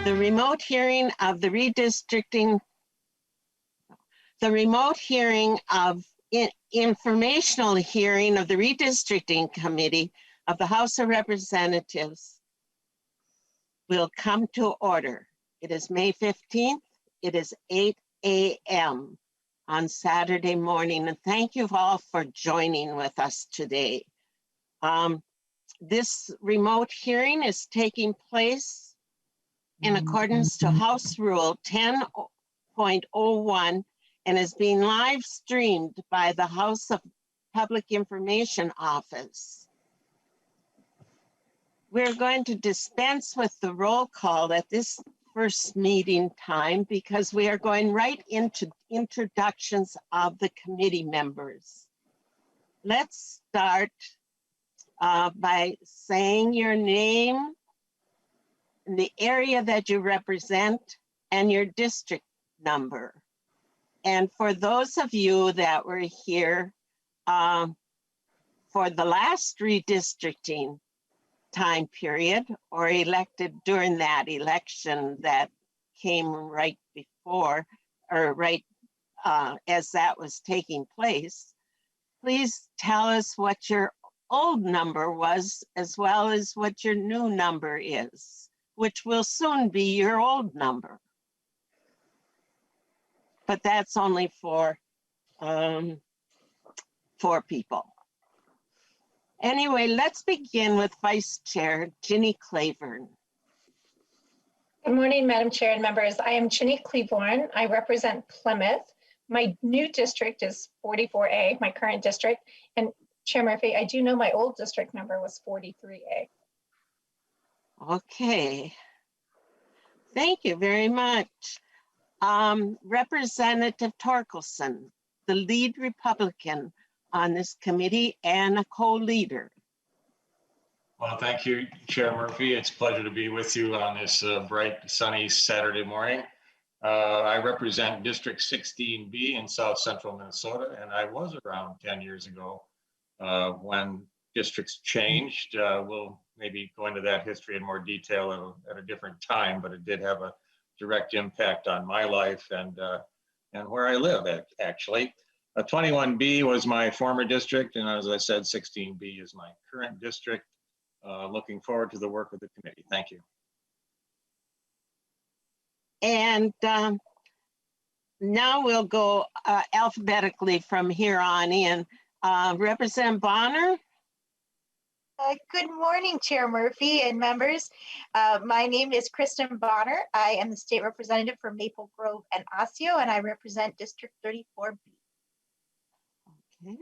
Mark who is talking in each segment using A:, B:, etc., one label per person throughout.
A: The remote hearing of the redistricting, informational hearing of the Redistricting Committee of the House of Representatives will come to order. It is May 15th. It is 8 a.m. on Saturday morning, and thank you all for joining with us today. This remote hearing is taking place in accordance to House Rule 10.01 and is being live streamed by the House of Public Information Office. We're going to dispense with the roll call at this first meeting time because we are going right into introductions of the committee members. Let's start by saying your name, the area that you represent, and your district number. And for those of you that were here for the last redistricting time period or elected during that election that came right before or right as that was taking place, please tell us what your old number was as well as what your new number is, which will soon be your old number. But that's only for 4 people. Anyway, let's begin with Vice Chair Ginny Claiborne.
B: Good morning, Madam Chair and members. I am Ginny Claiborne. I represent Plymouth. My new district is 44A, my current district. And Chair Murphy, I do know my old district number was 43A.
A: Okay. Thank you very much. Representative Torkelson, the lead Republican on this committee and a co-leader.
C: Well, thank you, Chair Murphy. It's a pleasure to be with you on this bright, sunny Saturday morning. I represent District 16B in South Central Minnesota, and I was around 10 years ago when districts changed. We'll maybe go into that history in more detail at a different time, but it did have a direct impact on my life and where I live, actually. 21B was my former district, and as I said, 16B is my current district. Looking forward to the work of the committee. Thank you.
A: And now we'll go alphabetically from here on in. Representative Bonner.
D: Good morning, Chair Murphy and members. My name is Kristen Bonner. I am the state representative for Maple Grove and Osseo, and I represent District 34B.
A: Okay.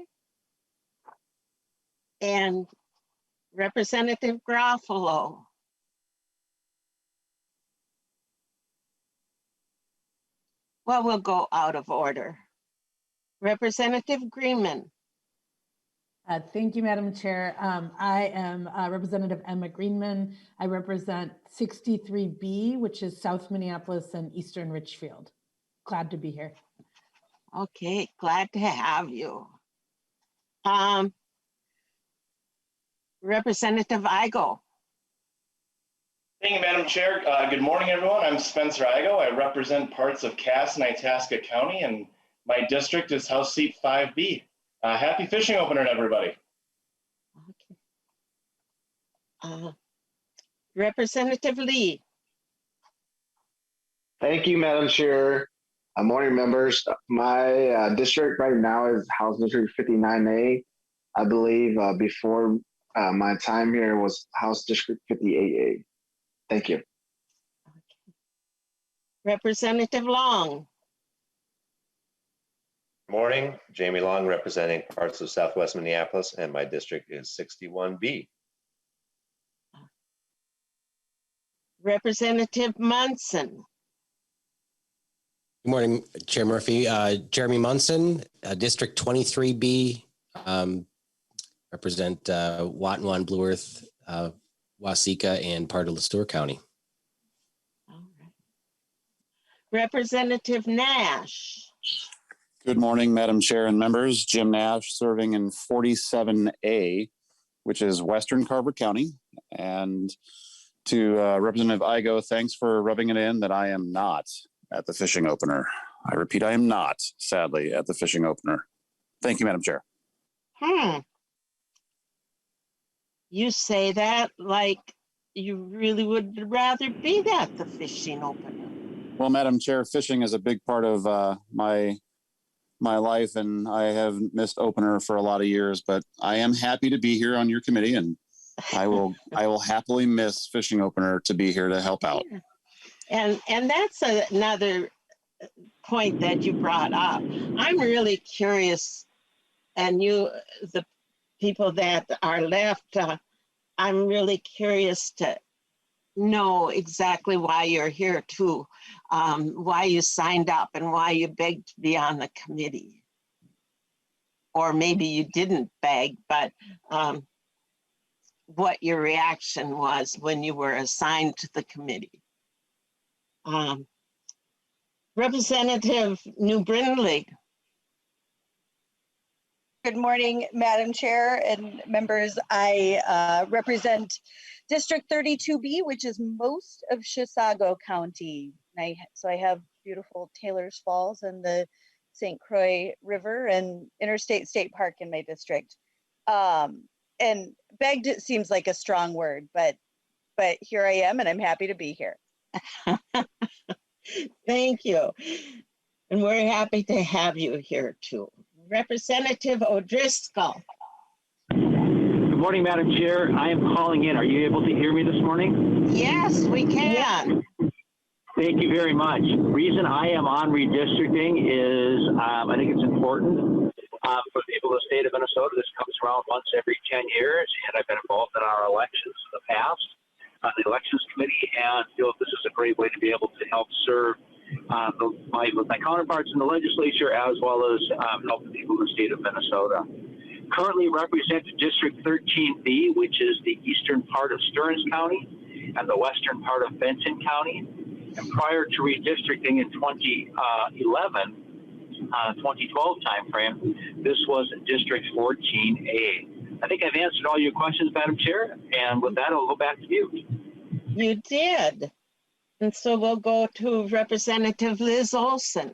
A: And Representative Garofalo. Well, we'll go out of order. Representative Greenman.
E: Thank you, Madam Chair. I am Representative Emma Greenman. I represent 63B, which is South Minneapolis and Eastern Richfield. Glad to be here.
A: Okay, glad to have you. Representative Igo.
F: Thank you, Madam Chair. Good morning, everyone. I'm Spencer Igo. I represent parts of Cass and Itasca County, and my district is House Seat 5B. Happy fishing opener to everybody.
A: Okay. Representative Lee.
G: Thank you, Madam Chair. Morning, members. My district right now is House District 59A. I believe before my time here was House District 58A. Thank you.
A: Okay. Representative Long.
H: Morning, Jamie Long representing parts of Southwest Minneapolis, and my district is 61B.
A: Representative Munson.
I: Good morning, Chair Murphy. Jeremy Munson, District 23B, represent Watonwan, Blue Earth, Waseca, and part of Lestore County.
A: All right. Representative Nash.
J: Good morning, Madam Chair and members. Jim Nash, serving in 47A, which is Western Carver County, and To Representative Igo, thanks for rubbing it in that I am not at the fishing opener. I repeat, I am not, sadly, at the fishing opener. Thank you, Madam Chair.
A: You say that like you really would rather be at the fishing opener.
J: Well, Madam Chair, fishing is a big part of my life, and I have missed opener for a lot of years, but I am happy to be here on your committee, and I will happily miss fishing opener to be here to help out.
A: And that's another point that you brought up. I'm really curious, and the people that are left, I'm really curious to know exactly why you're here too, why you signed up and why you begged to be on the committee. Or maybe you didn't beg, but what your reaction was when you were assigned to the committee. Representative New Brindley.
K: Good morning, Madam Chair and members. I represent District 32B, which is most of Chisago County. So I have beautiful Taylor's Falls and the St. Croix River and Interstate State Park in my district. And begged, it seems like a strong word, but here I am and I'm happy to be here.
A: Thank you. And we're happy to have you here too. Representative O'Driscoll.
L: Good morning, Madam Chair. I am calling in. Are you able to hear me this morning?
A: Yes, we can.
L: Thank you very much. The reason I am on redistricting is I think it's important for the people of the state of Minnesota. This comes around once every 10 years, and I've been involved in our elections in the past, on the elections committee, and feel this is a great way to be able to help serve my counterparts in the legislature, as well as help the people in the state of Minnesota. Currently represent District 13B, which is the eastern part of Stearns County and the western part of Benton County. And prior to redistricting in 2012 timeframe, this was District 14A. I think I've answered all your questions, Madam Chair, and with that, I'll go back to you.
A: You did. And so we'll go to Representative Liz Olson.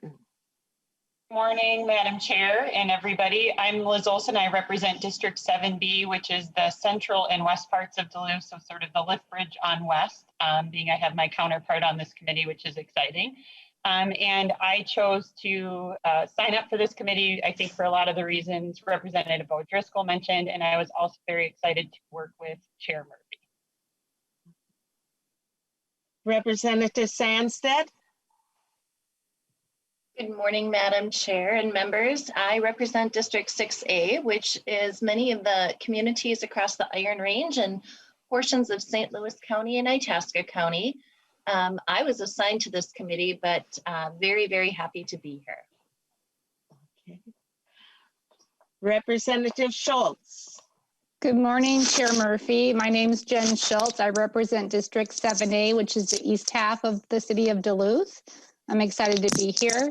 M: Morning, Madam Chair and everybody. I'm Liz Olson. I represent District 7B, which is the central and west parts of Duluth, so sort of the lift bridge on west, being I have my counterpart on this committee, which is exciting. And I chose to sign up for this committee, I think for a lot of the reasons Representative O'Driscoll mentioned, and I was also very excited to work with Chair Murphy.
A: Representative Sandstead.
N: Good morning, Madam Chair and members. I represent District 6A, which is many of the communities across the Iron Range and portions of St. Louis County and Itasca County. I was assigned to this committee, but very, very happy to be here.
A: Okay. Representative Schultz.
O: Good morning, Chair Murphy. My name is Jen Schultz. I represent District 7A, which is the east half of the city of Duluth. I'm excited to be here.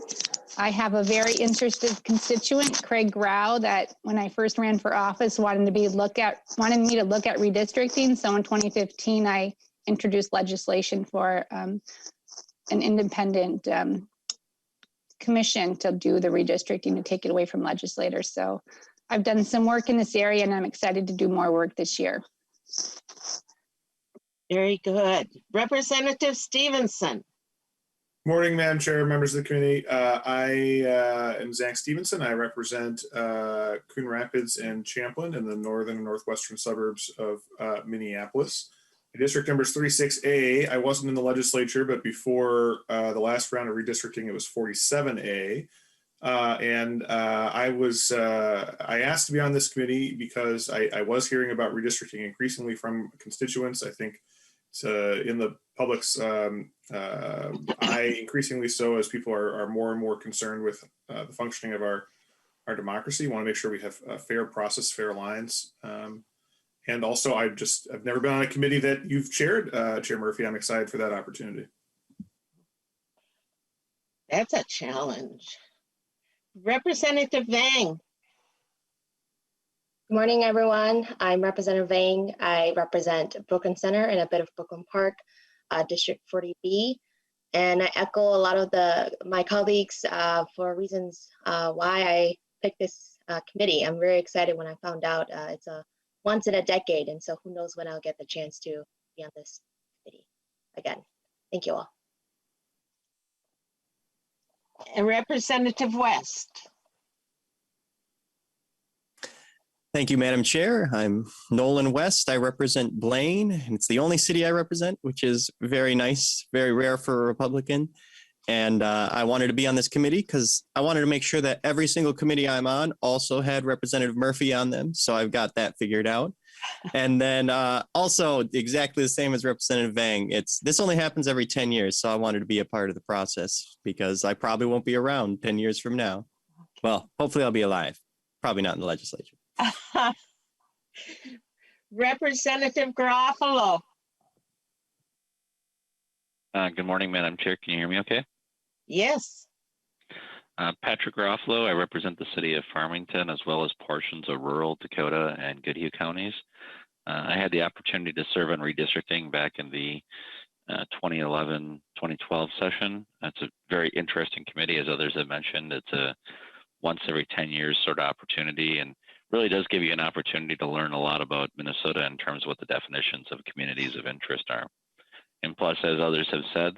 O: I have a very interested constituent, Craig Grau, that when I first ran for office wanted me to look at redistricting. So in 2015, I introduced legislation for an independent commission to do the redistricting, to take it away from legislators. So I've done some work in this area and I'm excited to do more work this year.
A: Very good. Representative Stevenson.
P: Morning, Madam Chair, members of the committee. I am Zach Stevenson. I represent Coon Rapids and Champlin in the northern and northwestern suburbs of Minneapolis. My district number is 36A. I wasn't in the legislature, but before the last round of redistricting, it was 47A. I asked to be on this committee because I was hearing about redistricting increasingly from constituents. I think it's in the public's eye increasingly so, as people are more and more concerned with the functioning of our democracy. We want to make sure we have a fair process, fair lines. And also, I've never been on a committee that you've chaired, Chair Murphy. I'm excited for that opportunity.
A: That's a challenge. Representative Vang.
Q: Good morning, everyone. I'm Representative Vang. I represent Brooklyn Center and a bit of Brooklyn Park, District 40B. And I echo a lot of my colleagues for reasons why I picked this committee. I'm very excited when I found out it's a once in a decade, and so who knows when I'll get the chance to be on this committee again. Thank you all.
A: And Representative West.
R: Thank you, Madam Chair. I'm Nolan West. I represent Blaine, and it's the only city I represent, which is very nice, very rare for a Republican. And I wanted to be on this committee because I wanted to make sure that every single committee I'm on also had Representative Murphy on them. So I've got that figured out. And then also exactly the same as Representative Vang. This only happens every 10 years. So I wanted to be a part of the process because I probably won't be around 10 years from now. Well, hopefully I'll be alive. Probably not in the legislature.
A: Representative Garofalo.
S: Good morning, Madam Chair. Can you hear me okay?
A: Yes.
S: Patrick Garofalo. I represent the city of Farmington as well as portions of rural Dakota and Goodhue counties. I had the opportunity to serve on redistricting back in the 2011-2012 session. It's a very interesting committee, as others have mentioned. It's a once every 10 years sort of opportunity, and really does give you an opportunity to learn a lot about Minnesota in terms of what the definitions of communities of interest are. And plus, as others have said,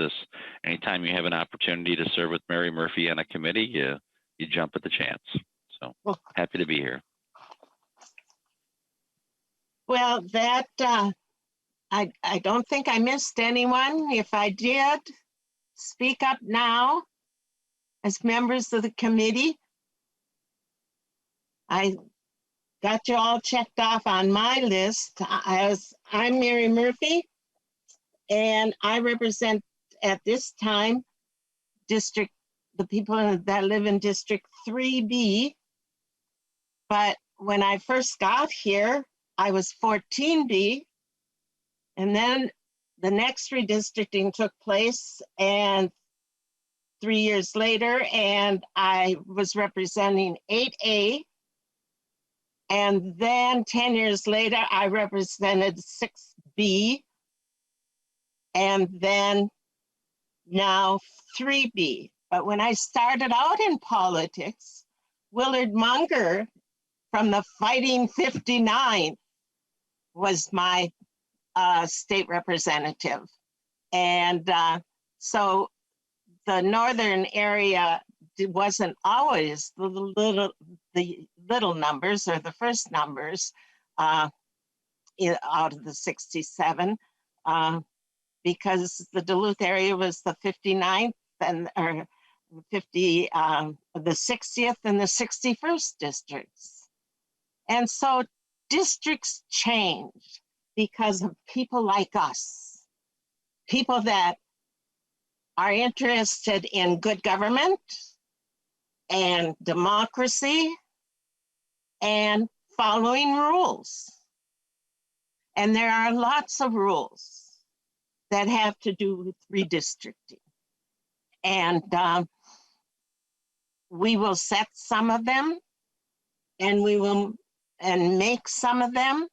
S: anytime you have an opportunity to serve with Mary Murphy on a committee, you jump at the chance. So happy to be here.
A: Well, that I don't think I missed anyone. If I did, speak up now as members of the committee. I got you all checked off on my list. I'm Mary Murphy, and I represent at this time the people that live in District 3B. But when I first got here, I was 14B, and then the next redistricting took place, and 3 years later, and I was representing 8A. And then 10 years later, I represented 6B, and then now 3B. But when I started out in politics, Willard Munger from the Fighting 59 was my state representative. And so the northern area wasn't always the little numbers or the first numbers out of the 67, because the Duluth area was the 59th and or 50, the 60th and the 61st districts. And so districts change because of people like us, people that are interested in good government and democracy and following rules. And there are lots of rules that have to do with redistricting. And we will set some of them, and we will make some of them,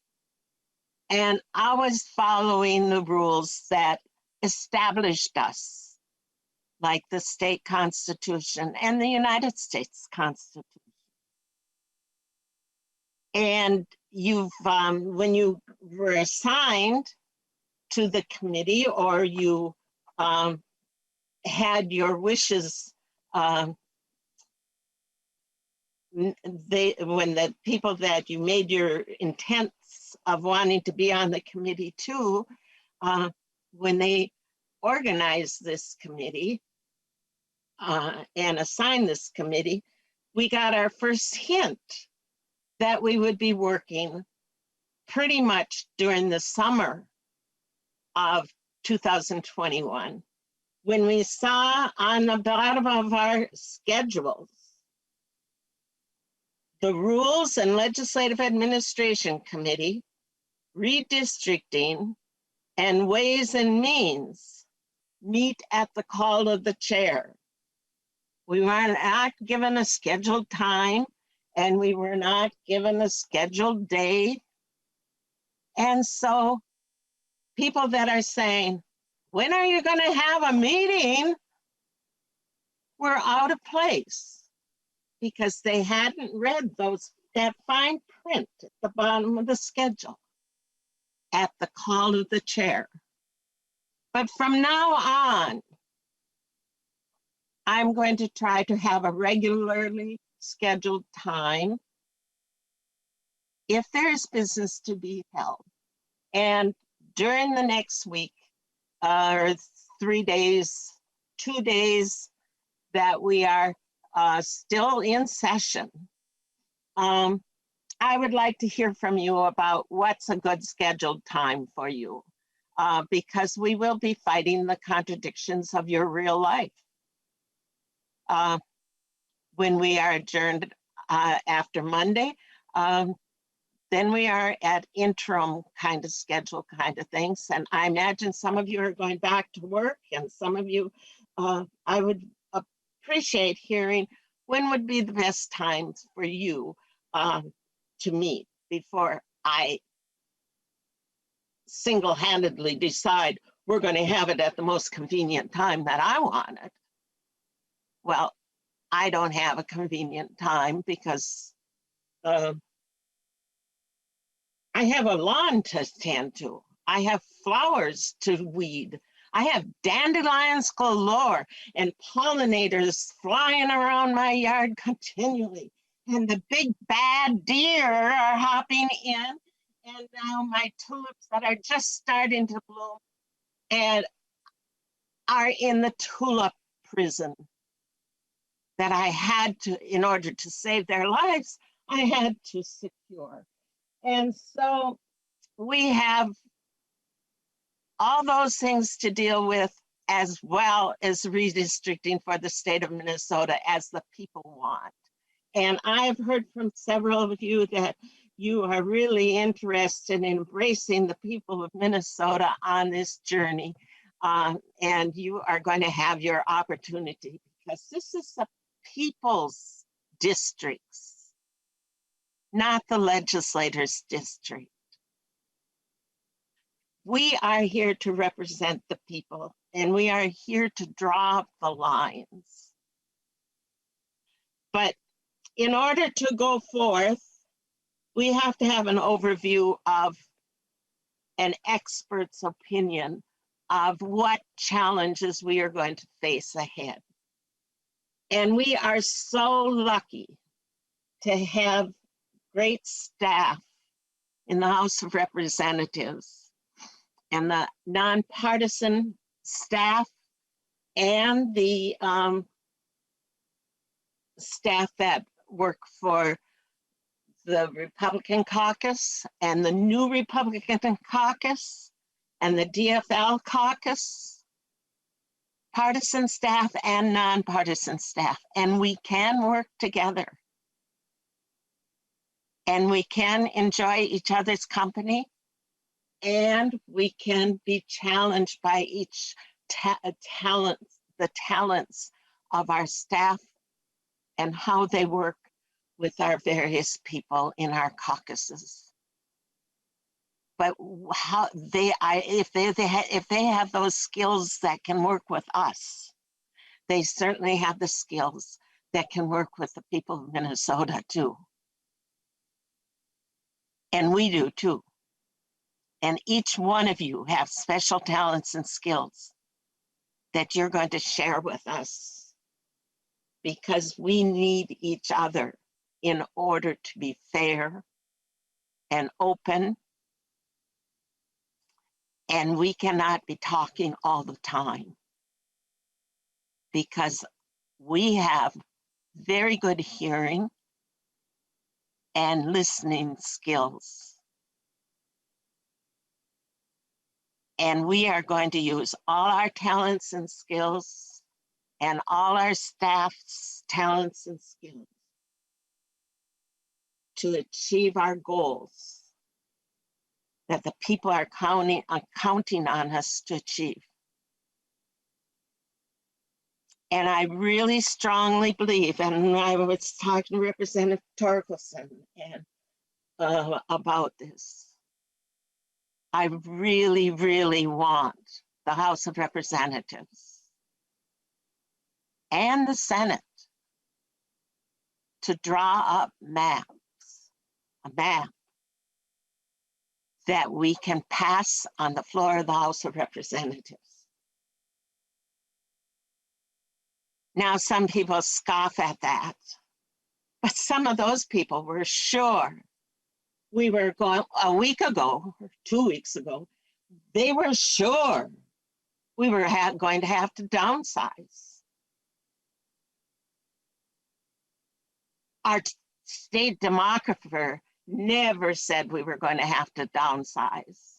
A: and always following the rules that established us, like the state constitution and the United States Constitution. And you've, when you were assigned to the committee, or you had your wishes, when the people that you made your intents of wanting to be on the committee too, when they organized this committee and assigned this committee, we got our first hint that we would be working pretty much during the summer of 2021. When we saw on the bottom of our schedules, the Rules and Legislative Administration Committee, Redistricting, and Ways and Means meet at the call of the chair. We were not given a scheduled time, and we were not given a scheduled day. And so people that are saying, when are you going to have a meeting? We're out of place because they hadn't read that fine print at the bottom of the schedule at the call of the chair. But from now on, I'm going to try to have a regularly scheduled time if there is business to be held. And during the next week, or 3 days, 2 days that we are still in session, I would like to hear from you about what's a good scheduled time for you, because we will be fighting the contradictions of your real life. When we are adjourned after Monday, then we are at interim kind of schedule kind of things. And I imagine some of you are going back to work, and some of you, I would appreciate hearing when would be the best times for you to meet before I single-handedly decide we're going to have it at the most convenient time that I want it. Well, I don't have a convenient time because I have a lawn to tend to. I have flowers to weed. I have dandelions galore and pollinators flying around my yard continually. And the big bad deer are hopping in. And now my tulips that are just starting to bloom and are in the tulip prison that I had to, in order to save their lives, I had to secure. And so we have all those things to deal with, as well as redistricting for the state of Minnesota as the people want. And I've heard from several of you that you are really interested in embracing the people of Minnesota on this journey. And you are going to have your opportunity, because this is the people's districts, not the legislators' district. We are here to represent the people, and we are here to draw the lines. But in order to go forth, we have to have an overview of an expert's opinion of what challenges we are going to face ahead. And we are so lucky to have great staff in the House of Representatives, and the nonpartisan staff, and the staff that work for the Republican caucus and the new Republican caucus and the DFL caucus, partisan staff and nonpartisan staff. And we can work together. And we can enjoy each other's company. And we can be challenged by each the talents of our staff and how they work with our various people in our caucuses. But how if they have those skills that can work with us, they certainly have the skills that can work with the people of Minnesota too. And we do too. And each one of you have special talents and skills that you're going to share with us, because we need each other in order to be fair and open. And we cannot be talking all the time, because we have very good hearing and listening skills. And we are going to use all our talents and skills and all our staff's talents and skills to achieve our goals that the people are counting on us to achieve. And I really strongly believe, and I was talking to Representative Torkelson and about this. I really, really want the House of Representatives and the Senate to draw up maps, a map that we can pass on the floor of the House of Representatives. Now, some people scoff at that, but some of those people were sure we were going, a week ago, or 2 weeks ago, they were sure we were going to have to downsize. Our state demographer never said we were going to have to downsize.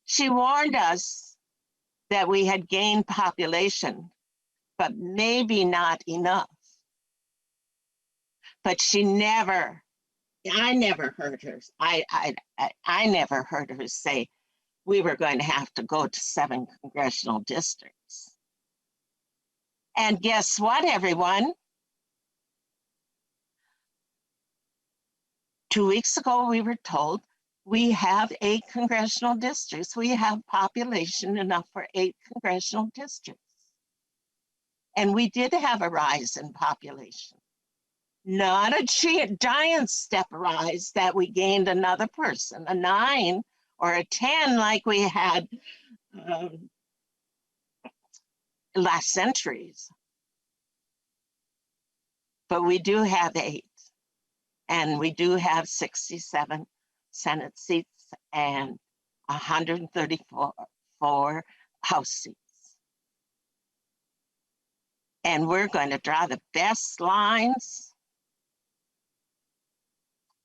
A: She warned us that we had gained population, but maybe not enough. But she never, I never heard her, I never heard her say we were going to have to go to 7 congressional districts. And guess what, everyone? 2 weeks ago, we were told we have 8 congressional districts. We have population enough for 8 congressional districts. And we did have a rise in population. Not a giant step rise that we gained another person, a 9 or a 10 like we had last centuries. But we do have 8. And we do have 67 Senate seats and 134 House seats. And we're going to draw the best lines,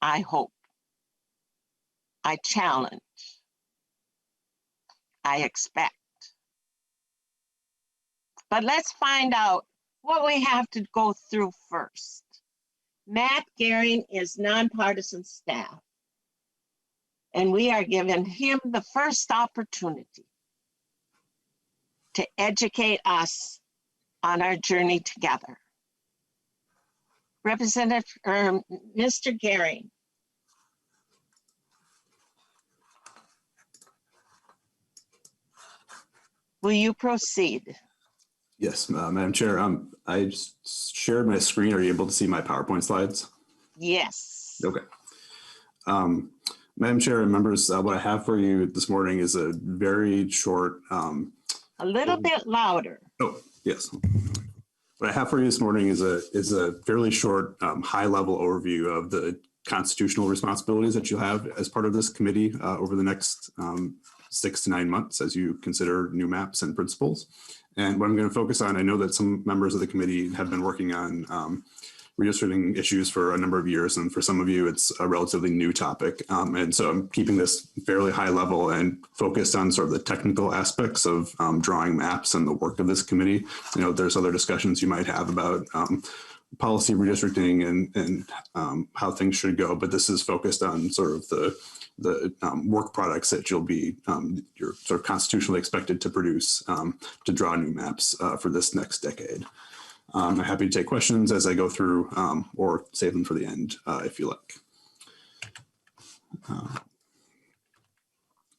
A: I hope. I challenge. I expect. But let's find out what we have to go through first. Matt Gehring is nonpartisan staff, and we are giving him the first opportunity to educate us on our journey together. Representative, Mr. Gehring. Will you proceed?
T: Yes, Madam Chair. I just shared my screen. Are you able to see my PowerPoint slides?
A: Yes.
T: Okay. Madam Chair and members, what I have for you this morning is a very short.
A: A little bit louder.
T: Oh, yes. What I have for you this morning is a fairly short, high-level overview of the constitutional responsibilities that you'll have as part of this committee over the next 6 to 9 months as you consider new maps and principles. And what I'm going to focus on, I know that some members of the committee have been working on redistricting issues for a number of years, and for some of you, it's a relatively new topic. And so I'm keeping this fairly high level and focused on sort of the technical aspects of drawing maps and the work of this committee. You know, there's other discussions you might have about policy redistricting and how things should go, but this is focused on sort of the work products that you're sort of constitutionally expected to produce to draw new maps for this next decade. I'm happy to take questions as I go through or save them for the end if you like.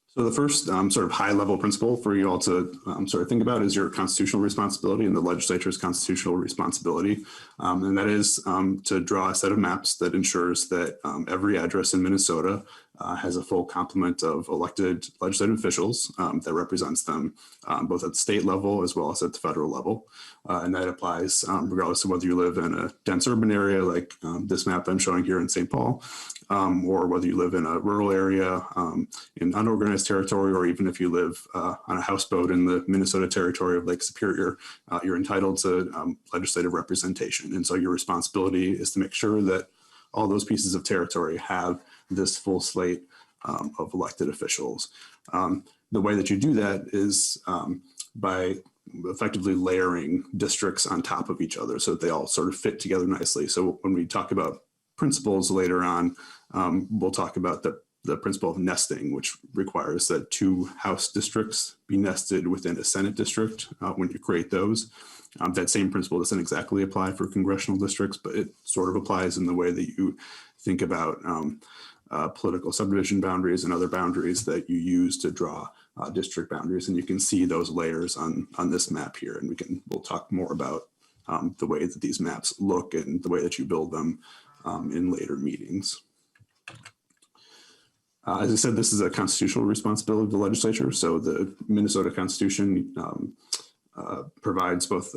T: So the first sort of high level principle for you all to sort of think about is your constitutional responsibility and the legislature's constitutional responsibility. And that is to draw a set of maps that ensures that every address in Minnesota has a full complement of elected legislative officials that represents them both at the state level as well as at the federal level. And that applies regardless of whether you live in a dense urban area like this map I'm showing here in St. Paul, or whether you live in a rural area in unorganized territory, or even if you live on a houseboat in the Minnesota territory of Lake Superior, you're entitled to legislative representation. And so your responsibility is to make sure that all those pieces of territory have this full slate of elected officials. The way that you do that is by effectively layering districts on top of each other so that they all sort of fit together nicely. So when we talk about principles later on, we'll talk about the the principle of nesting, which requires that 2 House districts be nested within a Senate district when you create those. That same principle doesn't exactly apply for congressional districts, but it sort of applies in the way that you think about political subdivision boundaries and other boundaries that you use to draw district boundaries. And you can see those layers on this map here. And we'll talk more about the way that these maps look and the way that you build them in later meetings. As I said, this is a constitutional responsibility of the legislature. So the Minnesota Constitution provides both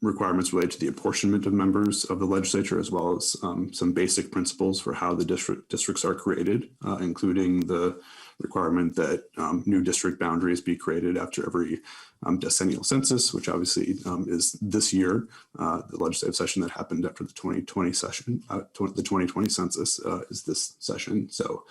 T: requirements related to the apportionment of members of the legislature, as well as some basic principles for how the districts are created, including the requirement that new district boundaries be created after every decennial census, which obviously is this year. The legislative session that happened after the 2020 session, the 2020 census is this session. So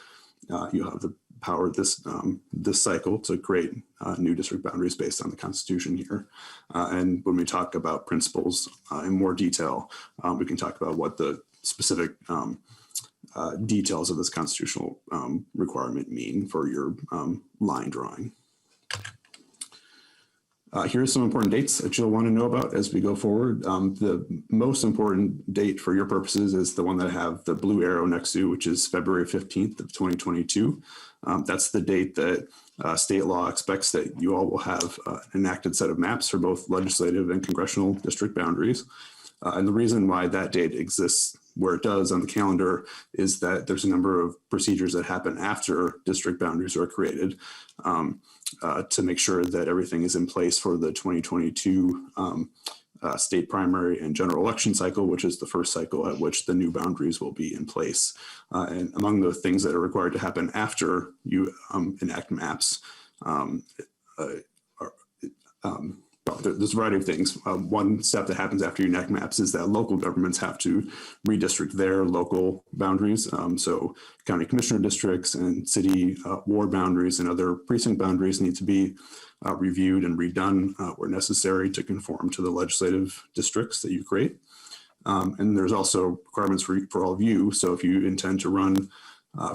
T: you have the power this cycle to create new district boundaries based on the Constitution here. And when we talk about principles in more detail, we can talk about what the specific details of this constitutional requirement mean for your line drawing. Here's some important dates that you'll want to know about as we go forward. The most important date for your purposes is the one that I have the blue arrow next to, which is February 15th of 2022. That's the date that state law expects that you all will have an enacted set of maps for both legislative and congressional district boundaries. And the reason why that date exists where it does on the calendar is that there's a number of procedures that happen after district boundaries are created to make sure that everything is in place for the 2022 state primary and general election cycle, which is the first cycle at which the new boundaries will be in place. And among the things that are required to happen after you enact maps, there's a variety of things. One step that happens after you enact maps is that local governments have to redistrict their local boundaries. So county commissioner districts and city ward boundaries and other precinct boundaries need to be reviewed and redone where necessary to conform to the legislative districts that you create. And there's also requirements for all of you. So if you intend to run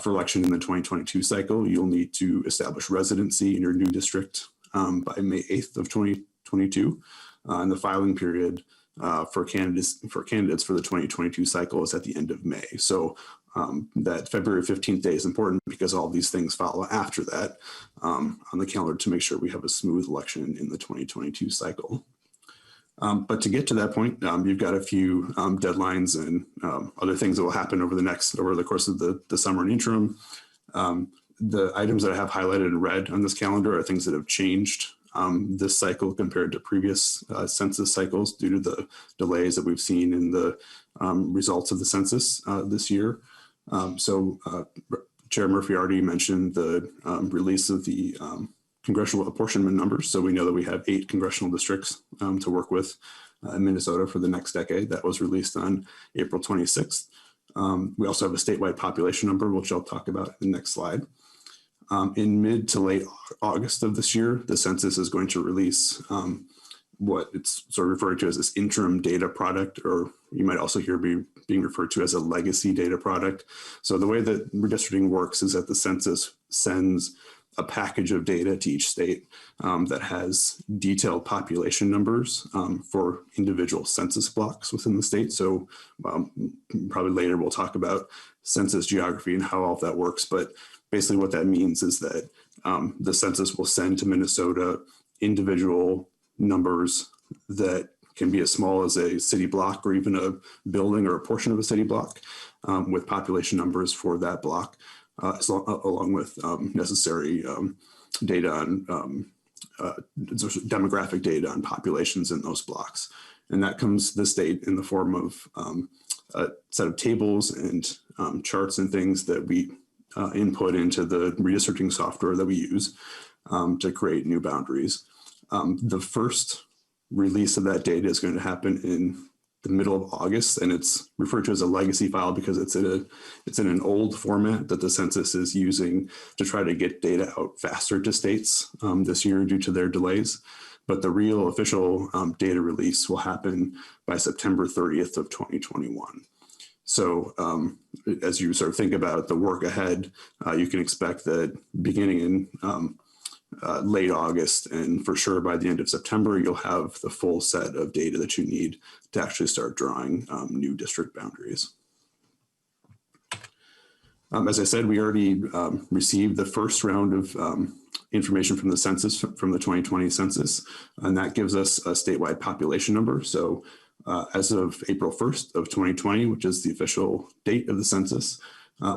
T: for election in the 2022 cycle, you'll need to establish residency in your new district by May 8th of 2022. And the filing period for candidates for the 2022 cycle is at the end of May. So that February 15th day is important because all these things follow after that on the calendar to make sure we have a smooth election in the 2022 cycle. But to get to that point, you've got a few deadlines and other things that will happen over the course of the summer and interim. The items that I have highlighted in red on this calendar are things that have changed this cycle compared to previous census cycles due to the delays that we've seen in the results of the census this year. Chair Murphy already mentioned the release of the congressional apportionment numbers. So we know that we have 8 congressional districts to work with in Minnesota for the next decade. That was released on April 26th. We also have a statewide population number, which I'll talk about in the next slide. In mid to late August of this year, the census is going to release what it's sort of referred to as this interim data product, or you might also hear being referred to as a legacy data product. So the way that redistricting works is that the census sends a package of data to each state that has detailed population numbers for individual census blocks within the state. So probably later we'll talk about census geography and how all of that works. But basically what that means is that the census will send to Minnesota individual numbers that can be as small as a city block or even a building or a portion of a city block with population numbers for that block, along with necessary data on demographic data on populations in those blocks. And that comes to the state in the form of a set of tables and charts and things that we input into the redistricting software that we use to create new boundaries. The first release of that data is going to happen in the middle of August, and it's referred to as a legacy file because it's in an old format that the census is using to try to get data out faster to states this year due to their delays. But the real official data release will happen by September 30th of 2021. So as you sort of think about the work ahead, you can expect that beginning in late August and for sure by the end of September, you'll have the full set of data that you need to actually start drawing new district boundaries. As I said, we already received the first round of information from the census, from the 2020 census, and that gives us a statewide population number. So as of April 1st of 2020, which is the official date of the census,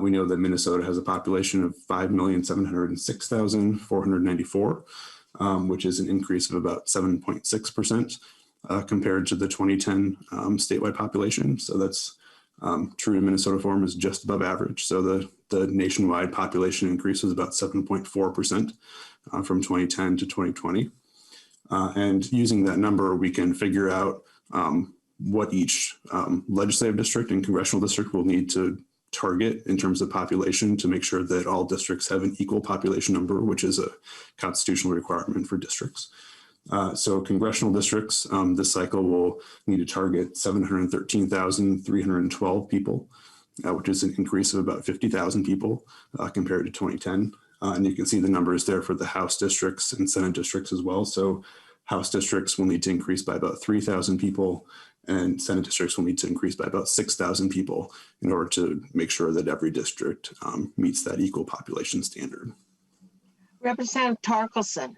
T: we know that Minnesota has a population of 5,706,494, which is an increase of about 7.6% compared to the 2010 statewide population. So that's true to Minnesota form is just above average. So the nationwide population increase was about 7.4% from 2010 to 2020. And using that number, we can figure out what each legislative district and congressional district will need to target in terms of population to make sure that all districts have an equal population number, which is a constitutional requirement for districts. So congressional districts this cycle will need to target 713,312 people, which is an increase of about 50,000 people compared to 2010. And you can see the numbers there for the House districts and Senate districts as well. So House districts will need to increase by about 3,000 people, and Senate districts will need to increase by about 6,000 people in order to make sure that every district meets that equal population standard.
A: Representative Torkelson.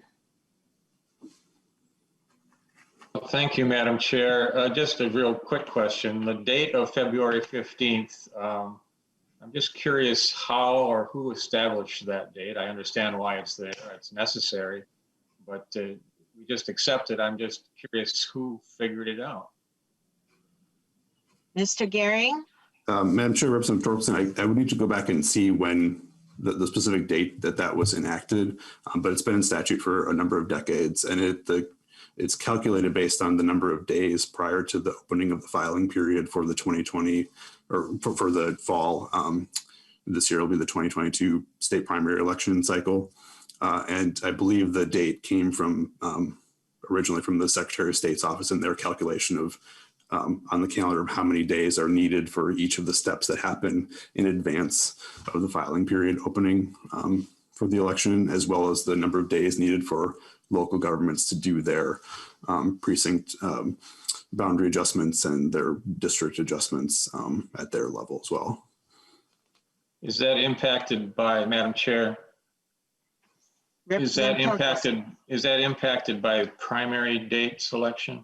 C: Thank you, Madam Chair. Just a real quick question. The date of February 15th, I'm just curious how or who established that date. I understand why it's there, it's necessary, but we just accept it. I'm just curious who figured it out.
A: Mr. Gehring?
T: Madam Chair, Representative Torkelson, I would need to go back and see when the specific date that was enacted, but it's been in statute for a number of decades, and it's calculated based on the number of days prior to the opening of the filing period for the 2020, or for the fall. This year will be the 2022 state primary election cycle. And I believe the date came from originally from the Secretary of State's office and their calculation of on the calendar of how many days are needed for each of the steps that happen in advance of the filing period opening for the election, as well as the number of days needed for local governments to do their precinct boundary adjustments and their district adjustments at their level as well.
C: Is that impacted by, Madam Chair? Is that impacted by primary date selection?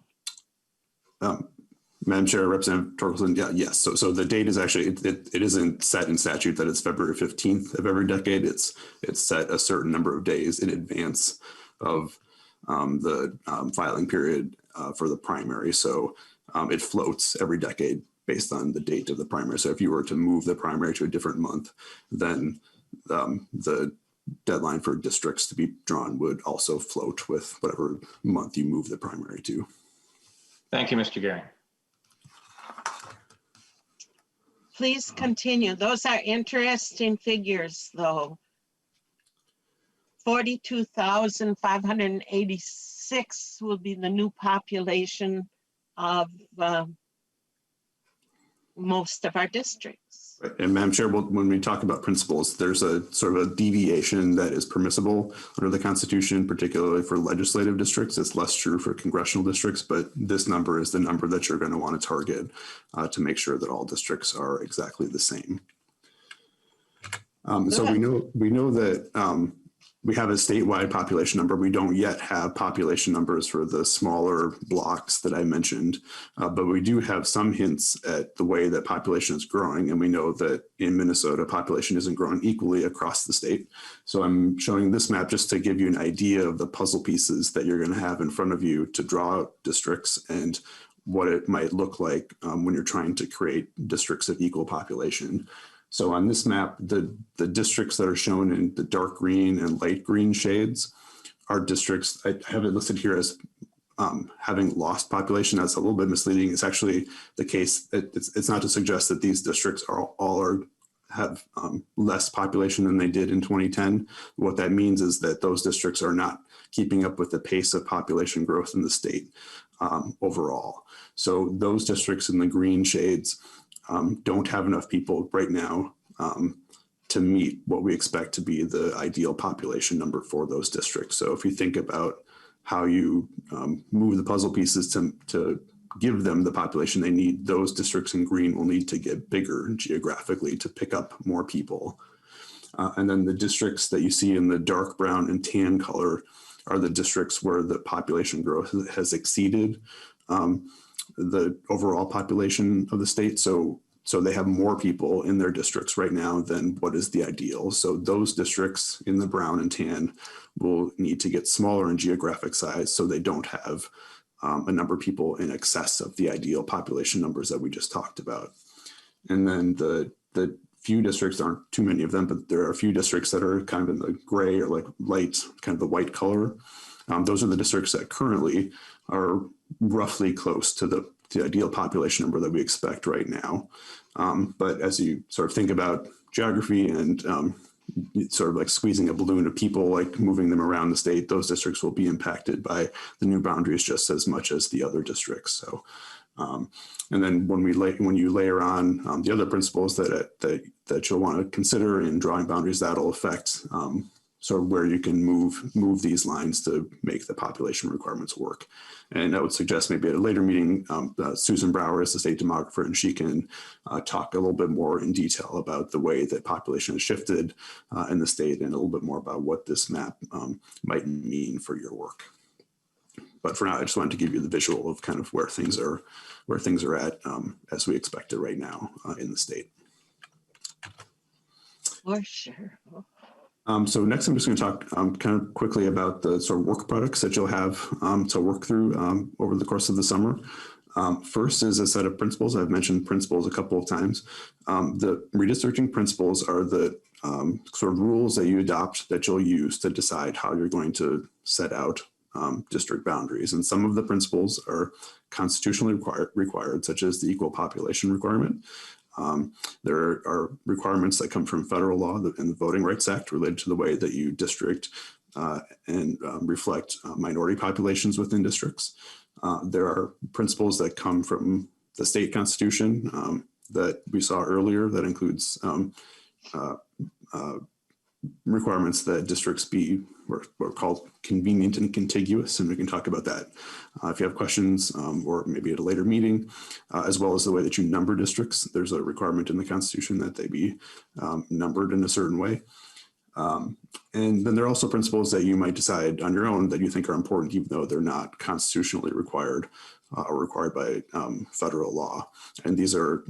T: Madam Chair, Representative Torkelson, yes. So the date is actually, it isn't set in statute that it's February 15th of every decade. It's set a certain number of days in advance of the filing period for the primary. So it floats every decade based on the date of the primary. So if you were to move the primary to a different month, then the deadline for districts to be drawn would also float with whatever month you move the primary to.
C: Thank you, Mr. Gehring.
A: Please continue. Those are interesting figures, though. 42,586 will be the new population of most of our districts.
T: Right. And Madam Chair, when we talk about principles, there's a sort of a deviation that is permissible under the Constitution, particularly for legislative districts. It's less true for congressional districts, but this number is the number that you're going to want to target to make sure that all districts are exactly the same. So we know that we have a statewide population number. We don't yet have population numbers for the smaller blocks that I mentioned, but we do have some hints at the way that population is growing. And we know that in Minnesota, population isn't growing equally across the state. So I'm showing this map just to give you an idea of the puzzle pieces that you're going to have in front of you to draw out districts and what it might look like when you're trying to create districts of equal population. So on this map, the districts that are shown in the dark green and light green shades are districts. I have it listed here as having lost population. That's a little bit misleading. It's actually the case. It's not to suggest that these districts have less population than they did in 2010. What that means is that those districts are not keeping up with the pace of population growth in the state overall. So those districts in the green shades don't have enough people right now to meet what we expect to be the ideal population number for those districts. So if you think about how you move the puzzle pieces to give them the population they need, those districts in green will need to get bigger geographically to pick up more people. And then the districts that you see in the dark brown and tan color are the districts where the population growth has exceeded the overall population of the state. So they have more people in their districts right now than what is the ideal. So those districts in the brown and tan will need to get smaller in geographic size so they don't have a number of people in excess of the ideal population numbers that we just talked about. And then the few districts, aren't too many of them, but there are a few districts that are kind of in the gray or like light, kind of the white color. Those are the districts that currently are roughly close to the ideal population number that we expect right now. But as you sort of think about geography and sort of like squeezing a balloon of people, like moving them around the state, those districts will be impacted by the new boundaries just as much as the other districts. So, and then when you layer on the other principles that you'll want to consider in drawing boundaries, that'll affect sort of where you can move these lines to make the population requirements work. And I would suggest maybe at a later meeting, Susan Brower is the state demographer, and she can talk a little bit more in detail about the way that population has shifted in the state and a little bit more about what this map might mean for your work. But for now, I just wanted to give you the visual of kind of where things are at as we expect it right now in the state.
A: For sure.
T: So next, I'm just going to talk kind of quickly about the sort of work products that you'll have to work through over the course of the summer. First is a set of principles. I've mentioned principles a couple of times. The redistricting principles are the sort of rules that you adopt that you'll use to decide how you're going to set out district boundaries. And some of the principles are constitutionally required, such as the equal population requirement. There are requirements that come from federal law and the Voting Rights Act related to the way that you district and reflect minority populations within districts. There are principles that come from the state constitution that we saw earlier that includes requirements that districts be what are called convenient and contiguous, and we can talk about that if you have questions or maybe at a later meeting, as well as the way that you number districts. There's a requirement in the Constitution that they be numbered in a certain way. And then there are also principles that you might decide on your own that you think are important, even though they're not constitutionally required or required by federal law. And these are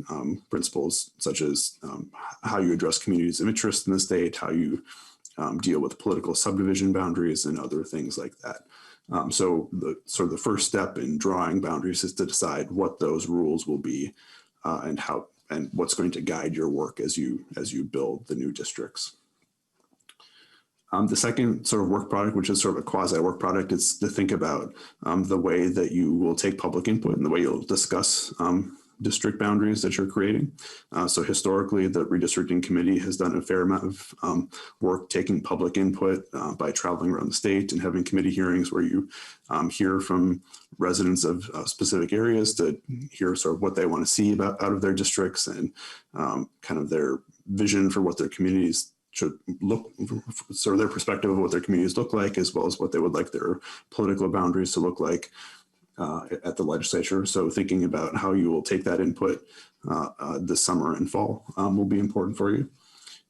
T: principles such as how you address communities of interest in the state, how you deal with political subdivision boundaries and other things like that. So the first step in drawing boundaries is to decide what those rules will be and what's going to guide your work as you build the new districts. The second sort of work product, which is sort of a quasi work product, is to think about the way that you will take public input and the way you'll discuss district boundaries that you're creating. So historically, the Redistricting Committee has done a fair amount of work taking public input by traveling around the state and having committee hearings where you hear from residents of specific areas to hear sort of what they want to see out of their districts and kind of their vision for what their communities should look, sort of their perspective of what their communities look like, as well as what they would like their political boundaries to look like at the legislature. So thinking about how you will take that input this summer and fall will be important for you.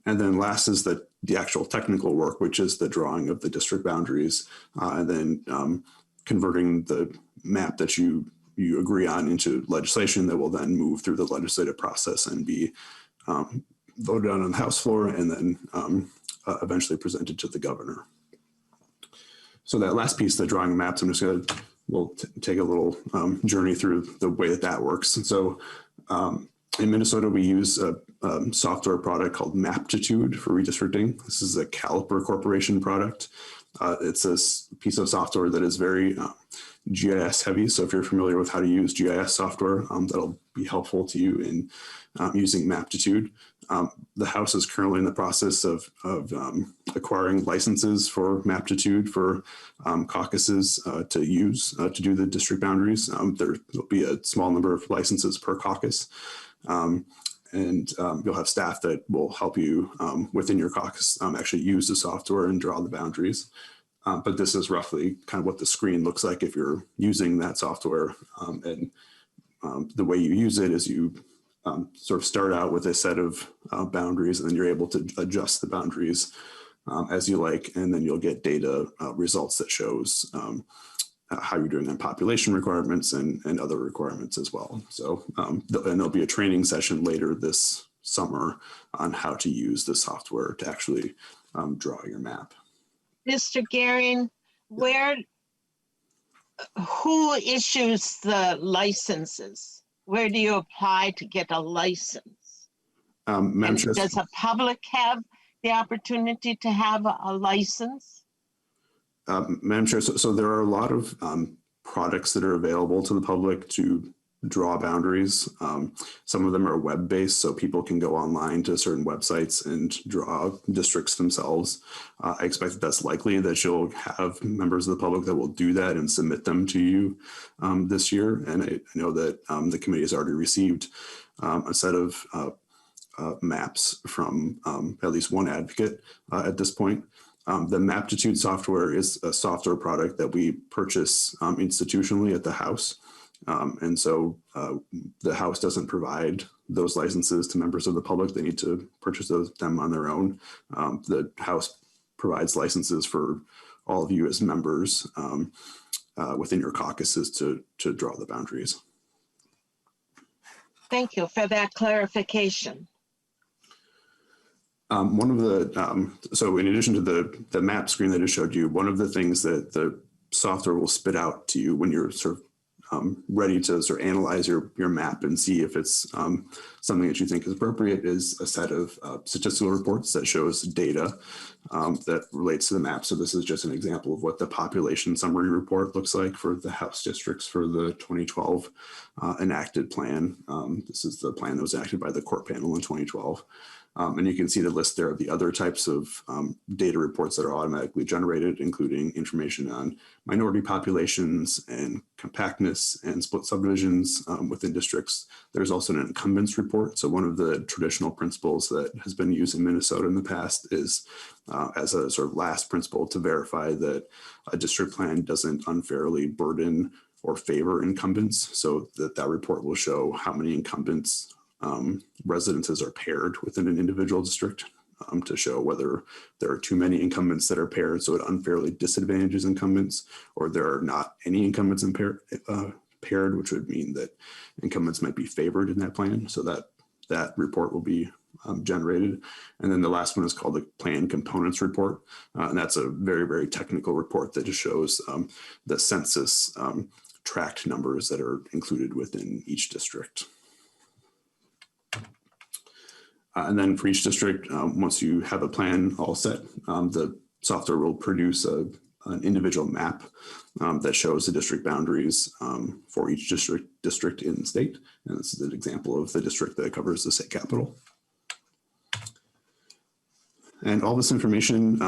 T: And then last is the actual technical work, which is the drawing of the district boundaries and then converting the map that you agree on into legislation that will then move through the legislative process and be voted on the House floor and then eventually presented to the governor. So that last piece, the drawing maps, I'm just going to we'll take a little journey through the way that works. And so in Minnesota, we use a software product called Maptitude for redistricting. This is a Caliper Corporation product. It's a piece of software that is very GIS heavy. So if you're familiar with how to use GIS software, that'll be helpful to you in using Maptitude. The House is currently in the process of acquiring licenses for Maptitude for caucuses to use to do the district boundaries. There will be a small number of licenses per caucus. You'll have staff that will help you within your caucus actually use the software and draw the boundaries. But this is roughly kind of what the screen looks like if you're using that software. The way you use it is you sort of start out with a set of boundaries, and then you're able to adjust the boundaries as you like, and then you'll get data results that shows how you're doing on population requirements and other requirements as well. So, and there'll be a training session later this summer on how to use the software to actually draw your map.
A: Mr. Gehring, who issues the licenses? Where do you apply to get a license?
T: Madam Chair,
A: does the public have the opportunity to have a license?
T: Madam Chair, so there are a lot of products that are available to the public to draw boundaries. Some of them are web-based, so people can go online to certain websites and draw districts themselves. I expect that that's likely that you'll have members of the public that will do that and submit them to you this year. And I know that the committee has already received a set of maps from at least one advocate at this point. The Maptitude software is a software product that we purchase institutionally at the House. And so the House doesn't provide those licenses to members of the public. They need to purchase them on their own. The House provides licenses for all of you as members within your caucuses to draw the boundaries.
A: Thank you for that clarification.
T: One of the, so in addition to the map screen that I showed you, one of the things that the software will spit out to you when you're sort of ready to sort of analyze your map and see if it's something that you think is appropriate is a set of statistical reports that shows data that relates to the map. So this is just an example of what the population summary report looks like for the House districts for the 2012 enacted plan. This is the plan that was enacted by the court panel in 2012. And you can see the list there of the other types of data reports that are automatically generated, including information on minority populations and compactness and split subdivisions within districts. There's also an incumbents report. So one of the traditional principles that has been used in Minnesota in the past is as a sort of last principle to verify that a district plan doesn't unfairly burden or favor incumbents. So that report will show how many incumbents residences are paired within an individual district to show whether there are too many incumbents that are paired, so it unfairly disadvantages incumbents, or there are not any incumbents paired, which would mean that incumbents might be favored in that plan. So that report will be generated. And then the last one is called the Plan Components Report. And that's a very, very technical report that just shows the census tract numbers that are included within each district. And then for each district, once you have a plan all set, the software will produce an individual map that shows the district boundaries for each district in the state. And this is an example of the district that covers the state capital. And all this information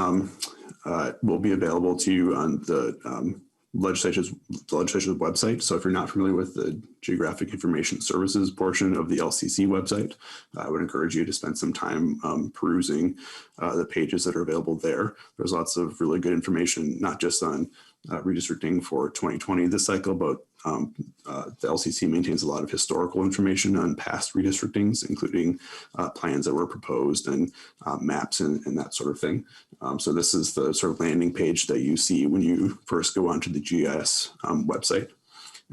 T: will be available to you on the legislature's website. So if you're not familiar with the Geographic Information Services portion of the LCC website, I would encourage you to spend some time perusing the pages that are available there. There's lots of really good information, not just on redistricting for 2020 this cycle, but the LCC maintains a lot of historical information on past redistrictings, including plans that were proposed and maps and that sort of thing. So this is the sort of landing page that you see when you first go onto the GIS website.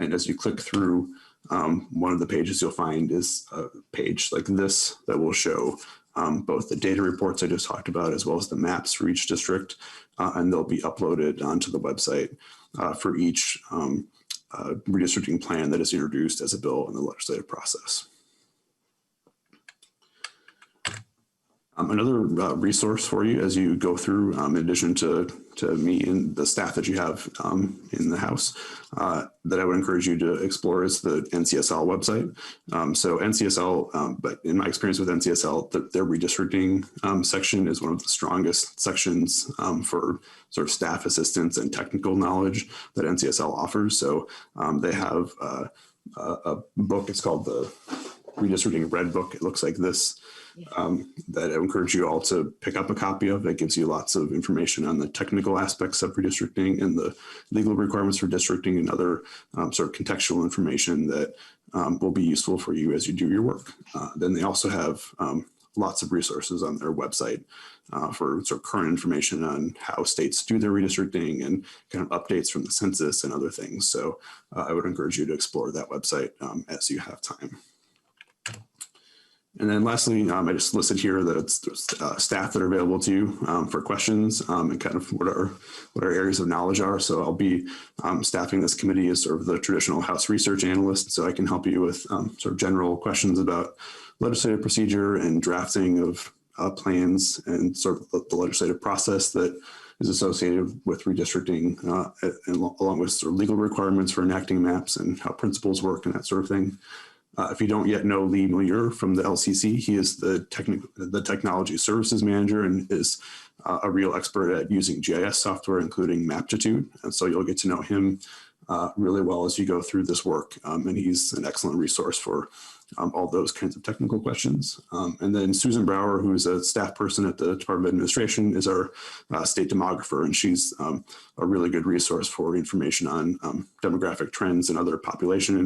T: And as you click through, one of the pages you'll find is a page like this that will show both the data reports I just talked about, as well as the maps for each district, and they'll be uploaded onto the website for each redistricting plan that is introduced as a bill in the legislative process. Another resource for you as you go through, in addition to me and the staff that you have in the House, that I would encourage you to explore is the NCSL website. So NCSL, but in my experience with NCSL, their redistricting section is one of the strongest sections for sort of staff assistance and technical knowledge that NCSL offers. So they have a book, it's called the redistricting red book. It looks like this, that I encourage you all to pick up a copy of. It gives you lots of information on the technical aspects of redistricting and the legal requirements for districting and other sort of contextual information that will be useful for you as you do your work. Then they also have lots of resources on their website for sort of current information on how states do their redistricting and kind of updates from the census and other things. So I would encourage you to explore that website as you have time. And then lastly, I just listed here the staff that are available to you for questions and kind of what our areas of knowledge are. So I'll be staffing this committee as sort of the traditional House research analyst. So I can help you with sort of general questions about legislative procedure and drafting of plans and sort of the legislative process that is associated with redistricting, along with sort of legal requirements for enacting maps and how principles work and that sort of thing. If you don't yet know Lee Muir from the LCC, he is the technology services manager and is a real expert at using GIS software, including Maptitude. And so you'll get to know him really well as you go through this work. And he's an excellent resource for all those kinds of technical questions. And then Susan Brower, who is a staff person at the Department of Administration, is our state demographer, and she's a really good resource for information on demographic trends and other population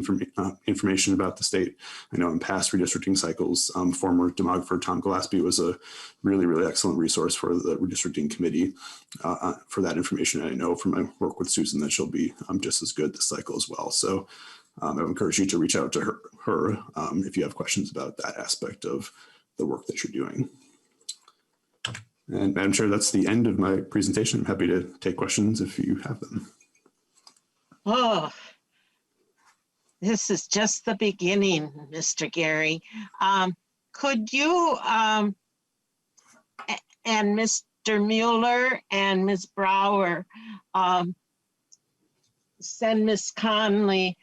T: information about the state. I know in past redistricting cycles, former demographer Tom Gillespie was a really, really excellent resource for the redistricting committee for that information. And I know from my work with Susan that she'll be just as good this cycle as well. So I would encourage you to reach out to her if you have questions about that aspect of the work that you're doing. And Madam Chair, that's the end of my presentation. I'm happy to take questions if you have them.
A: Oh, this is just the beginning, Mr. Gehring. Could you and Mr. Mueller and Ms. Brower send Ms. Conley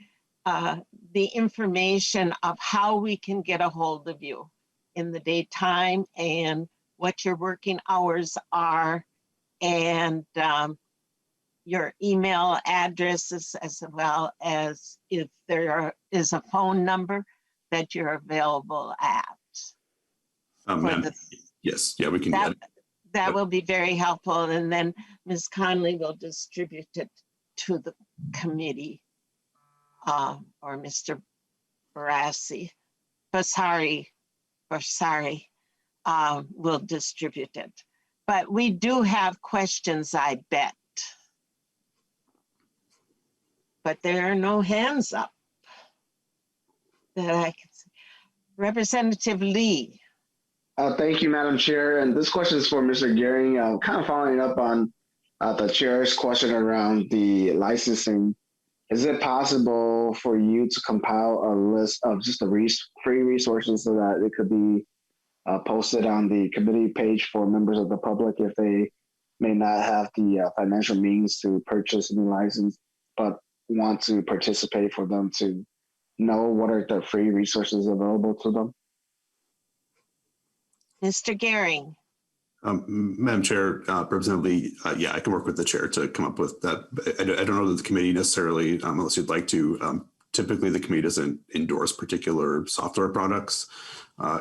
A: the information of how we can get a hold of you in the daytime and what your working hours are and your email addresses, as well as if there is a phone number that you're available at.
T: Yes, yeah, we can
A: that,
T: do that.
A: That will be very helpful. And then Ms. Conley will distribute it to the committee. Or Mr. Basari will distribute it. But we do have questions, I bet. But there are no hands up that I can see. Representative Lee.
G: Thank you, Madam Chair. And this question is for Mr. Gehring, kind of following up on the chair's question around the licensing. Is it possible for you to compile a list of just the free resources so that it could be posted on the committee page for members of the public if they may not have the financial means to purchase a new license, but want to participate, for them to know what are the free resources available to them?
A: Mr. Gehring.
T: Madam Chair, Representative Lee, yeah, I can work with the chair to come up with that. I don't know that the committee necessarily, unless you'd like to, typically the committee doesn't endorse particular software products,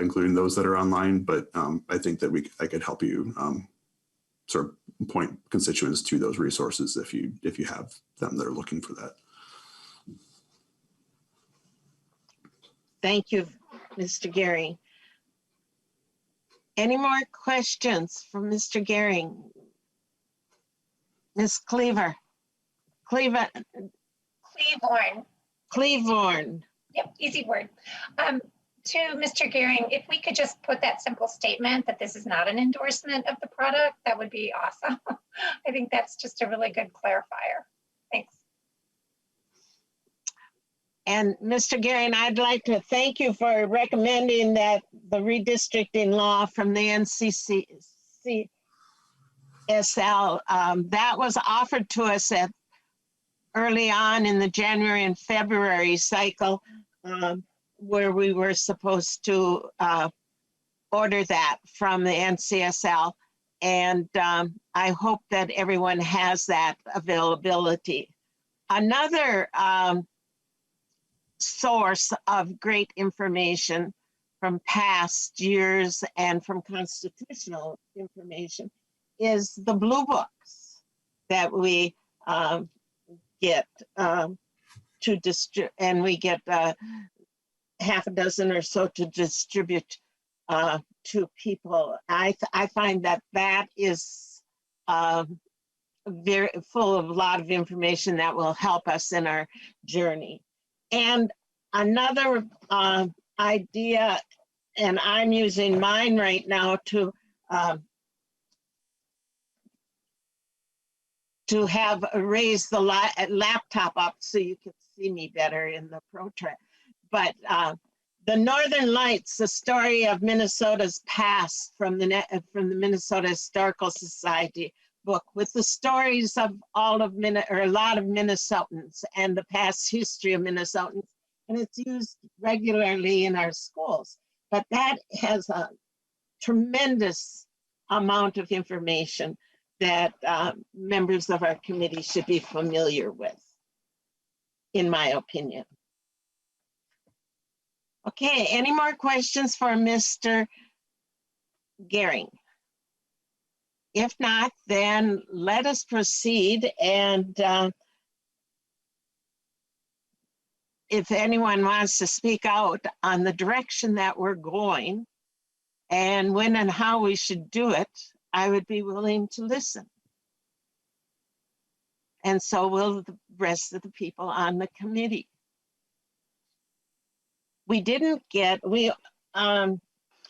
T: including those that are online, but I think that I could help you sort of point constituents to those resources if you have them that are looking for that.
A: Thank you, Mr. Gehring. Any more questions from Mr. Gehring? Ms. Cleaver.
B: Cleavorn.
A: Cleavorn.
B: Yep, easy word. To Mr. Gehring, if we could just put that simple statement that this is not an endorsement of the product, that would be awesome. I think that's just a really good clarifier. Thanks.
A: And Mr. Gehring, I'd like to thank you for recommending that the redistricting law from the NCCSL, that was offered to us early on in the January and February cycle, where we were supposed to order that from the NCSL. And I hope that everyone has that availability. Another source of great information from past years and from constitutional information is the blue books that we get to distribute, and we get half a dozen or so to distribute to people. I find that that is very full of a lot of information that will help us in our journey. And another idea, and I'm using mine right now to have raised the laptop up so you can see me better in the protract. But the Northern Lights, the story of Minnesota's past from the Minnesota Historical Society book, with the stories of all of a lot of Minnesotans and the past history of Minnesotans, and it's used regularly in our schools. But that has a tremendous amount of information that members of our committee should be familiar with, in my opinion. Okay, any more questions for Mr. Gehring? If not, then let us proceed. And if anyone wants to speak out on the direction that we're going and when and how we should do it, I would be willing to listen. And so will the rest of the people on the committee. We didn't get,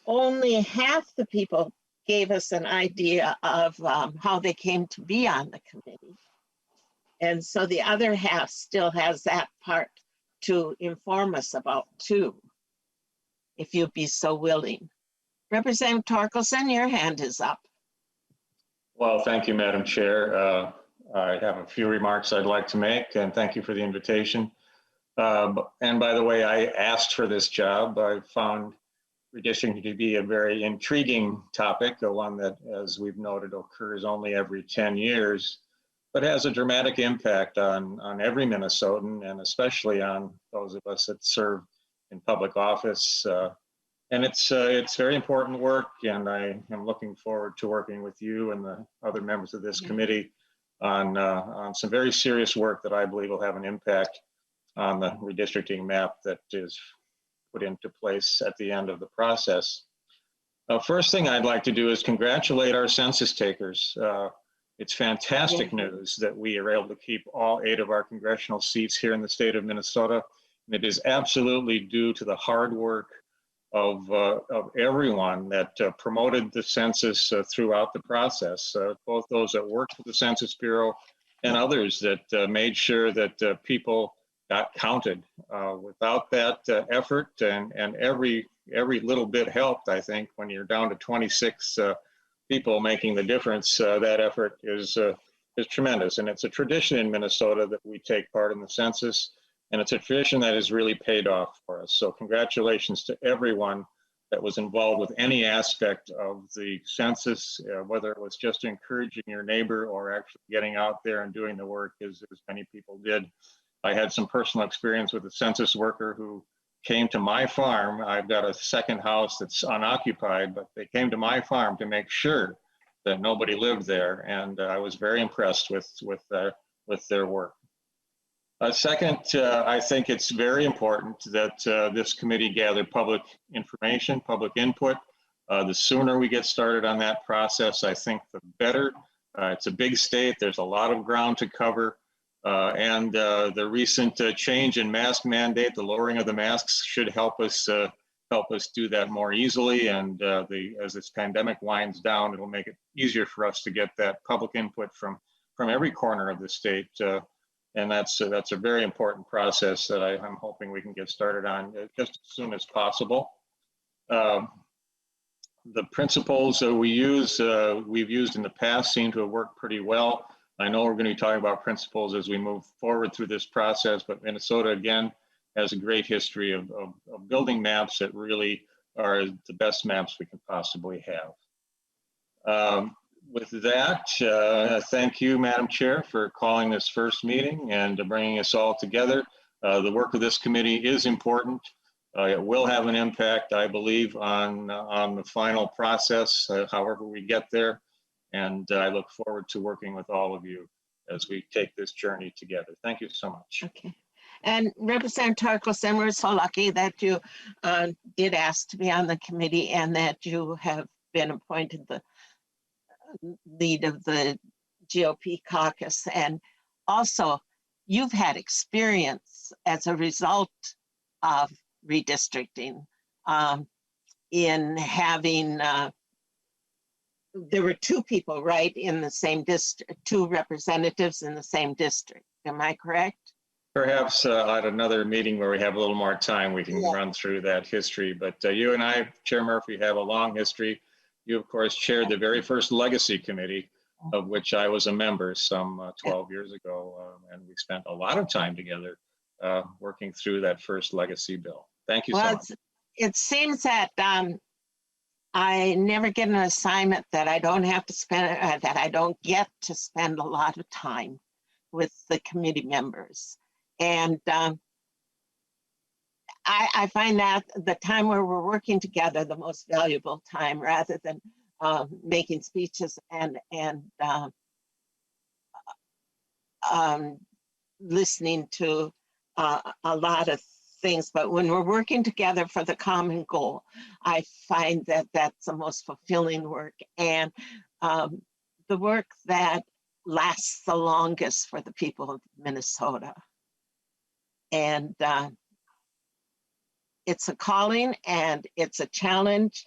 A: only half the people gave us an idea of how they came to be on the committee. And so the other half still has that part to inform us about too, if you'd be so willing. Representative Torkelson, your hand is up.
C: Well, thank you, Madam Chair. I have a few remarks I'd like to make, and thank you for the invitation. And by the way, I asked for this job. I found redistricting to be a very intriguing topic, one that, as we've noted, occurs only every 10 years, but has a dramatic impact on every Minnesotan, and especially on those of us that serve in public office. And it's very important work, and I am looking forward to working with you and the other members of this committee on some very serious work that I believe will have an impact on the redistricting map that is put into place at the end of the process. First thing I'd like to do is congratulate our census takers. It's fantastic news that we are able to keep all 8 of our congressional seats here in the state of Minnesota. And it is absolutely due to the hard work of everyone that promoted the census throughout the process, both those that worked for the Census Bureau and others that made sure that people got counted. Without that effort, and every little bit helped, I think, when you're down to 26 people making the difference, that effort is tremendous. And it's a tradition in Minnesota that we take part in the census, and it's a tradition that has really paid off for us. So congratulations to everyone that was involved with any aspect of the census, whether it was just encouraging your neighbor or actually getting out there and doing the work as many people did. I had some personal experience with a census worker who came to my farm. I've got a second house that's unoccupied, but they came to my farm to make sure that nobody lived there. And I was very impressed with their work. Second, I think it's very important that this committee gather public information, public input. The sooner we get started on that process, I think the better. It's a big state. There's a lot of ground to cover. And the recent change in mask mandate, the lowering of the masks, should help us do that more easily. And as this pandemic winds down, it'll make it easier for us to get that public input from every corner of the state. And that's a very important process that I'm hoping we can get started on just as soon as possible. The principles that we've used in the past seem to have worked pretty well. I know we're going to be talking about principles as we move forward through this process, but Minnesota, again, has a great history of building maps that really are the best maps we can possibly have. With that, thank you, Madam Chair, for calling this first meeting and bringing us all together. The work of this committee is important. It will have an impact, I believe, on the final process, however we get there. And I look forward to working with all of you as we take this journey together. Thank you so much.
A: Okay. And Representative Torkelson, we're so lucky that you did ask to be on the committee and that you have been appointed the lead of the GOP caucus. And also, you've had experience as a result of redistricting in having, there were two people, right, in the same district, two representatives in the same district. Am I correct?
C: Perhaps at another meeting where we have a little more time, we can run through that history. But you and I, Chair Murphy, have a long history. You, of course, chaired the very first Legacy Committee, of which I was a member some 12 years ago. And we spent a lot of time together working through that first Legacy bill. Thank you so much.
A: It seems that I never get an assignment that I don't have to spend, that I don't get to spend a lot of time with the committee members. And I find that the time where we're working together, the most valuable time, rather than making speeches and listening to a lot of things. But when we're working together for the common goal, I find that that's the most fulfilling work and the work that lasts the longest for the people of Minnesota. And it's a calling and it's a challenge,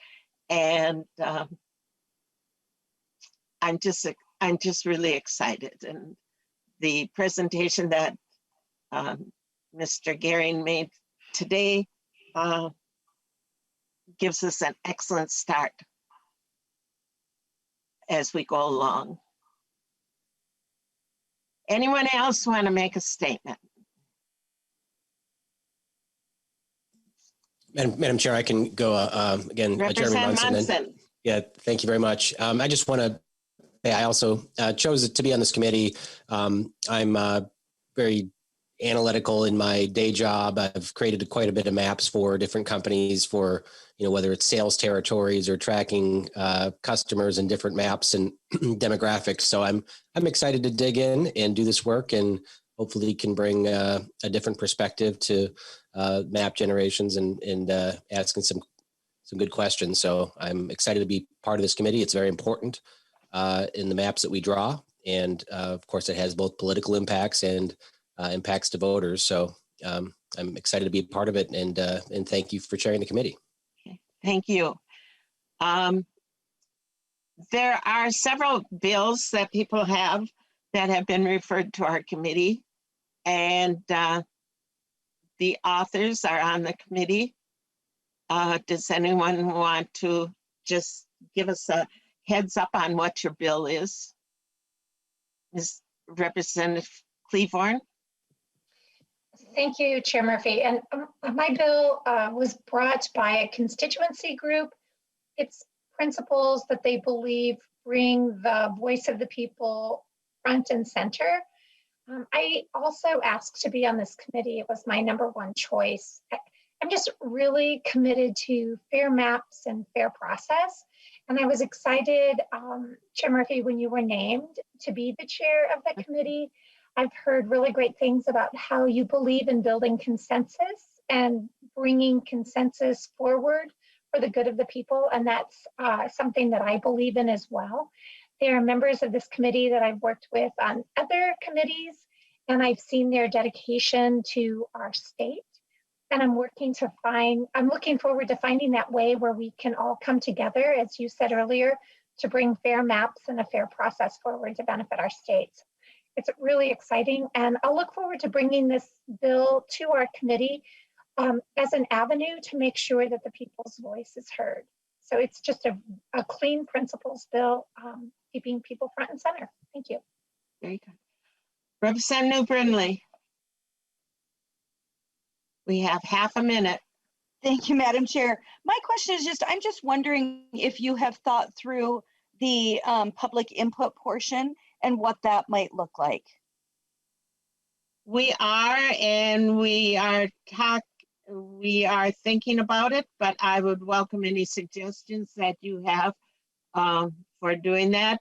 A: and I'm just really excited. And the presentation that Mr. Gehring made today gives us an excellent start as we go along. Anyone else want to make a statement?
I: Madam Chair, I can go again.
A: Representative Munson.
I: Yeah, thank you very much. I just want to say I also chose to be on this committee. I'm very analytical in my day job. I've created quite a bit of maps for different companies for, whether it's sales territories or tracking customers and different maps and demographics. So I'm excited to dig in and do this work, and hopefully can bring a different perspective to map generations and asking some good questions. So I'm excited to be part of this committee. It's very important in the maps that we draw. And of course, it has both political impacts and impacts to voters. So I'm excited to be a part of it, and thank you for chairing the committee.
A: Thank you. There are several bills that people have that have been referred to our committee, and the authors are on the committee. Does anyone want to just give us a heads up on what your bill is? Ms. Representative Cleavorn.
B: Thank you, Chair Murphy. And my bill was brought by a constituency group. It's principles that they believe bring the voice of the people front and center. I also asked to be on this committee. It was my number one choice. I'm just really committed to fair maps and fair process. And I was excited, Chair Murphy, when you were named to be the chair of the committee. I've heard really great things about how you believe in building consensus and bringing consensus forward for the good of the people. And that's something that I believe in as well. There are members of this committee that I've worked with on other committees, and I've seen their dedication to our state. And I'm looking forward to finding that way where we can all come together, as you said earlier, to bring fair maps and a fair process forward to benefit our states. It's really exciting, and I'll look forward to bringing this bill to our committee as an avenue to make sure that the people's voice is heard. So it's just a clean principles bill, keeping people front and center. Thank you.
A: Very good. Representative Brindley. We have half a minute.
K: Thank you, Madam Chair. My question is I'm just wondering if you have thought through the public input portion and what that might look like.
A: We are, and we are thinking about it, but I would welcome any suggestions that you have for doing that.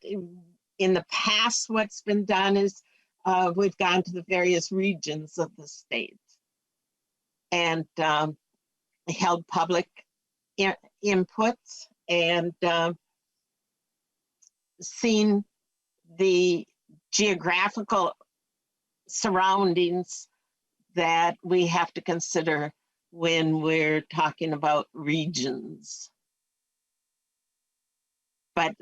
A: In the past, what's been done is we've gone to the various regions of the state and held public inputs and seen the geographical surroundings that we have to consider when we're talking about regions. But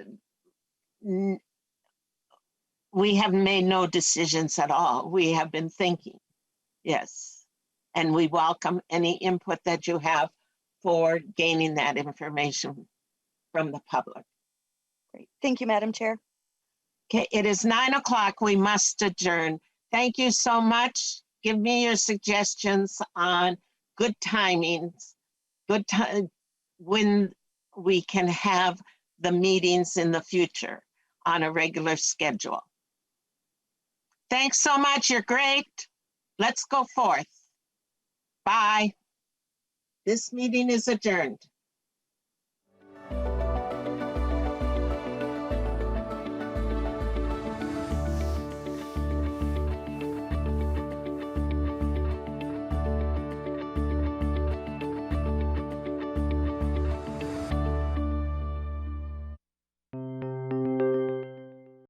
A: we have made no decisions at all. We have been thinking, yes. And we welcome any input that you have for gaining that information from the public.
K: Great. Thank you, Madam Chair.
A: Okay, it is 9 o'clock. We must adjourn. Thank you so much. Give me your suggestions on good timings, good time when we can have the meetings in the future on a regular schedule. Thanks so much. You're great. Let's go forth. Bye. This meeting is adjourned.